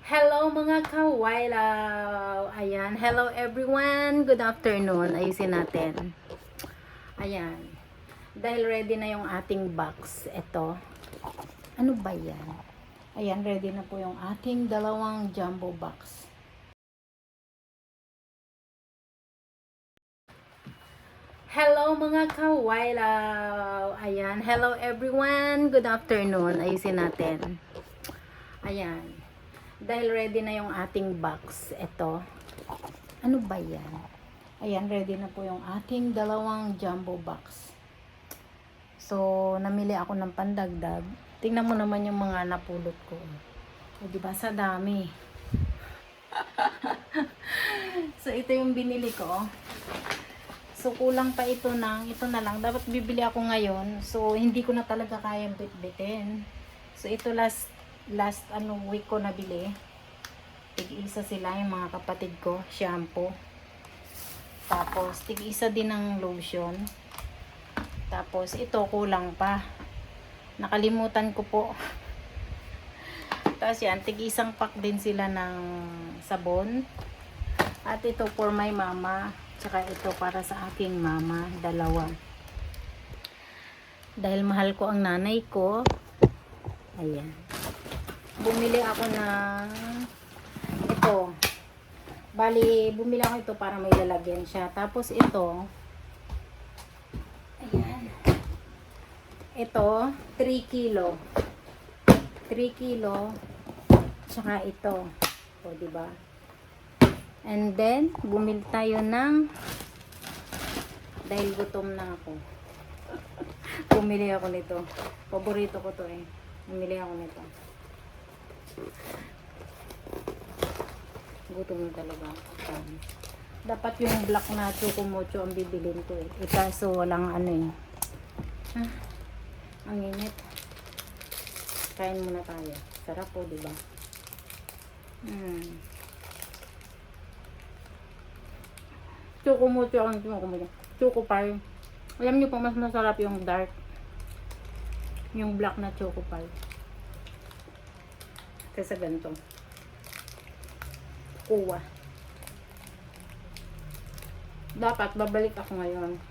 Hello mga kawailaw! Ayan, hello everyone! Good afternoon. Ayusin natin. Ayan. Dahil ready na yung ating box. Ito. Ano ba yan? Ayan, ready na po yung ating dalawang jumbo box. Hello mga kawailaw! Ayan, hello everyone! Good afternoon. Ayusin natin. Ayan. Dahil ready na yung ating box. Ito. Ano ba yan? Ayan, ready na po yung ating dalawang jumbo box. So, namili ako ng pandagdag. Tingnan mo naman yung mga napulot ko. O, diba? Sa dami. So, ito yung binili ko. So, kulang pa ito na lang. Dapat bibili ako ngayon. So, hindi ko na talaga kayang bitbitin. So, ito last week ko nabili. Tig-isa sila yung mga kapatid ko. Shampoo. Tapos, tig-isa din ng lotion. Tapos, ito kulang pa. Nakalimutan ko po. Tapos yan, tig-isang pack din sila ng sabon. At ito for my mama. Tsaka ito para sa aking mama. Dalawa. Dahil mahal ko ang nanay ko. Ayan. Bumili ako ng ito. Bali, bumili ako ito para may lalagyan siya. Tapos ito. Ayan. Ito, 3 kilo. 3 kilo. Tsaka ito. O, diba? And then, bumili tayo ng dahil gutom na ako. Bumili ako nito. Paborito ko to eh. Bumili ako nito. Gutom na talaga ako. Dapat yung black na choco mocho ang bibilin ko eh. Kaso walang ano eh. Ang init. Kain muna tayo. Sarap po, diba? Choco mocho ang choco pie. Alam niyo po, mas masarap yung dark. Yung black na choco pie. Kaysa ganito. Kuwa. Dapat babalik ako ngayon.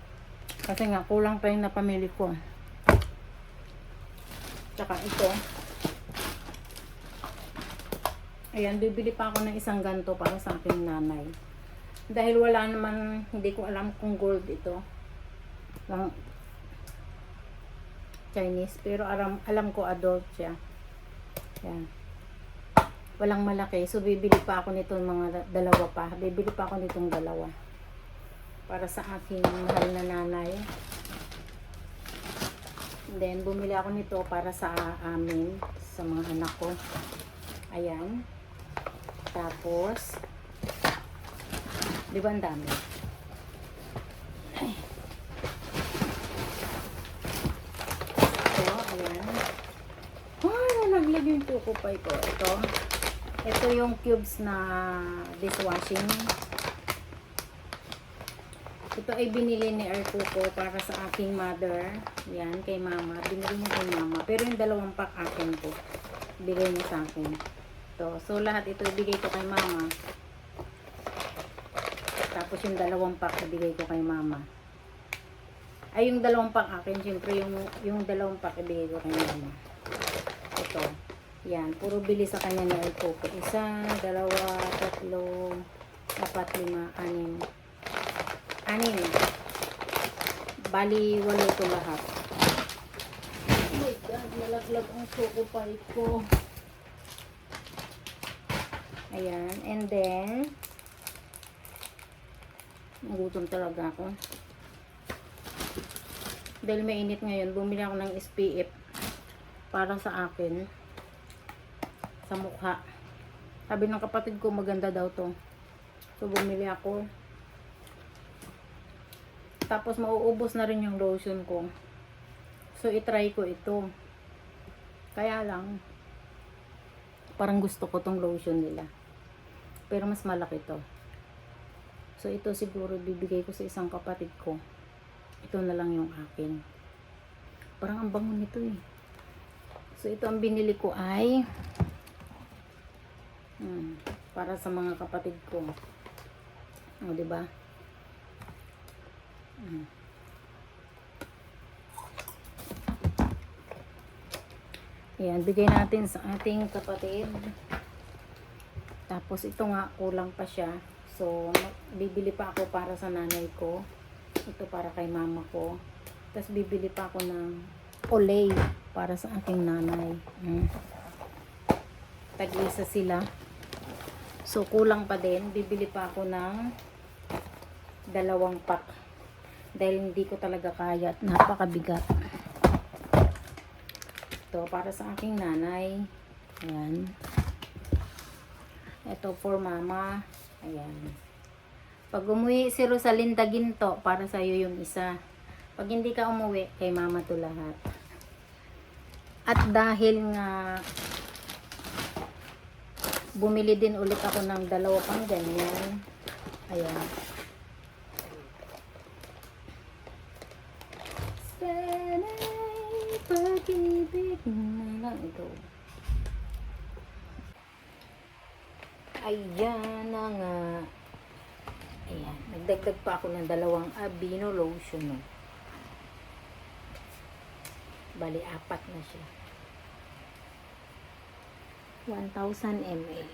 Kasi nga, kulang pa yung napamili ko. Tsaka ito. Ayan, bibili pa ako ng isang ganto para sa aking nanay. Dahil wala naman, hindi ko alam kung gold ito. Lang Chinese. Pero alam ko adult siya. Ayan. Walang malaki. So, bibili pa ako nitong mga dalawa pa. Bibili pa ako nitong dalawa. Para sa aking mahal na nanay. Then, bumili ako nito para sa amin. Sa mga anak ko. Ayan. Tapos, di ba ang dami? Ito, ayan. Ay, nalaglag yung choco pie ko. Ito yung cubes na dishwashing. Ito ay binili ni Artuko para sa aking mother. Yan, kay mama. Binili niya kay mama. Pero yung dalawang pack akin po. Bigay niya sa akin. So, lahat ito ibigay ko kay mama. Tapos yung dalawang pack ibigay ko kay mama. Ay, yung dalawang pack akin. Siyempre, yung dalawang pack ibigay ko kay mama. Ito. Yan. Puro bili sa kanya ni Artuko. 1, 2, 3, 4, 5, 6, 6. Bali, 8 ito lahat. Oh my God, nalaglag ang choco pie ko. Ayan, and then, nagutom talaga ako. Dahil mainit ngayon, bumili ako ng SPF para sa akin. Sa mukha. Sabi ng kapatid ko, maganda daw to. So, bumili ako. Tapos mauubos na rin yung lotion ko. So, itry ko ito. Kaya lang, parang gusto ko tong lotion nila. Pero mas malaki to. So, ito siguro bibigay ko sa isang kapatid ko. Ito na lang yung akin. Parang ang bango nito eh. So, ito ang binili ko ay Para sa mga kapatid ko. O, diba? Ayan, bigay natin sa ating kapatid. Tapos ito nga, kulang pa siya. So, bibili pa ako para sa nanay ko. Ito para kay mama ko. Tapos bibili pa ako ng Olay para sa aking nanay. Tag-isa sila. So, kulang pa din. Bibili pa ako ng 2 pack. Dahil hindi ko talaga kaya at napakabigat. Ito para sa aking nanay. Ayan. Ito for mama. Ayan. Pag umuwi si Rosalinda Ginto, para sa iyo yung isa. Pag hindi ka umuwi, kay mama to lahat. At dahil nga bumili din ulit ako ng 2 pang ganyan. Ayan. Sana'y pag-ibig na lang ito. Ayan na nga. Ayan. Nagdagdag pa ako ng 2 Aveeno lotion. No? Bali, 4 na siya. 1,000 ml.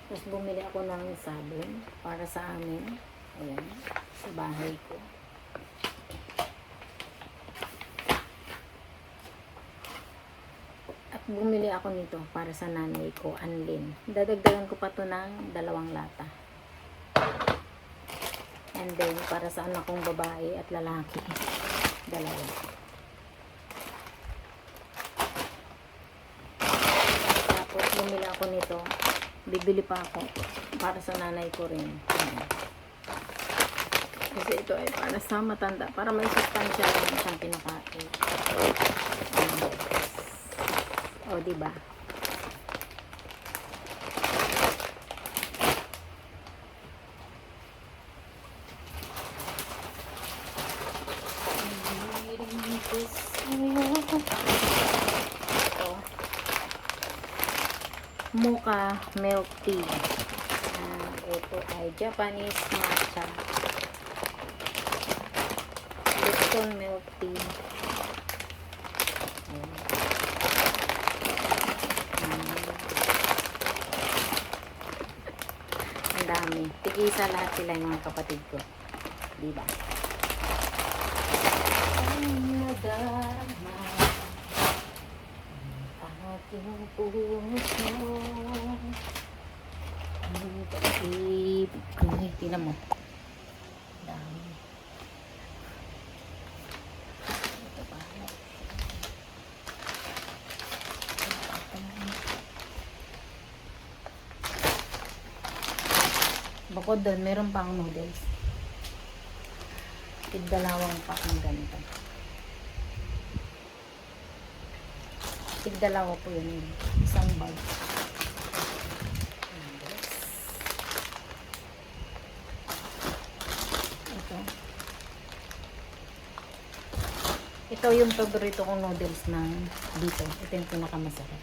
Tapos bumili ako ng sabon para sa amin. Ayan. Sa bahay ko. At bumili ako nito para sa nanay ko, Anlin. Dadagdagan ko pa to ng 2 lata. And then, para sa anak kong babae at lalaki, 2. Tapos, bumili ako nito. Bibili pa ako para sa nanay ko rin. Kasi ito ay para sa matanda. Para may sustansya rin siyang pinakain. O, diba? Mocha milk tea. Ito ay Japanese matcha. Lipton milk tea. Ang dami. Tigisa lahat sila yung mga kapatid ko. Diba? Nadarama aking puso ang pag-ibig ko. Tingnan mo. Dami. Ito pa. Bukod doon, meron pang noodles. Tig-2 pack ng ganito. Tig-2 po yun. Isang bag. Ito yung paborito kong noodles ng dito. Ito yung pinakamasarap.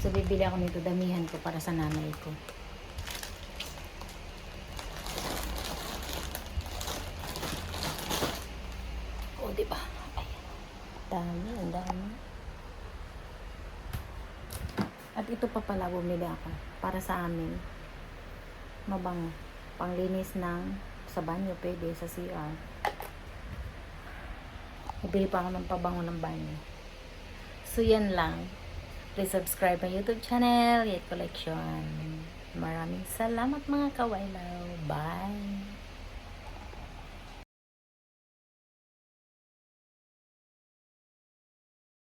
So, bibili ako nito. Damihan ko para sa nanay ko. O, diba? Ayan. Dami, ang dami. At ito pa pala bumili ako para sa amin. Mabango. Panglinis ng sa banyo, pwede sa CR. Bibili pa ako ng pabango ng banyo. So, yan lang. Please subscribe my YouTube channel, Yet Collection. Maraming salamat mga kawailaw. Bye!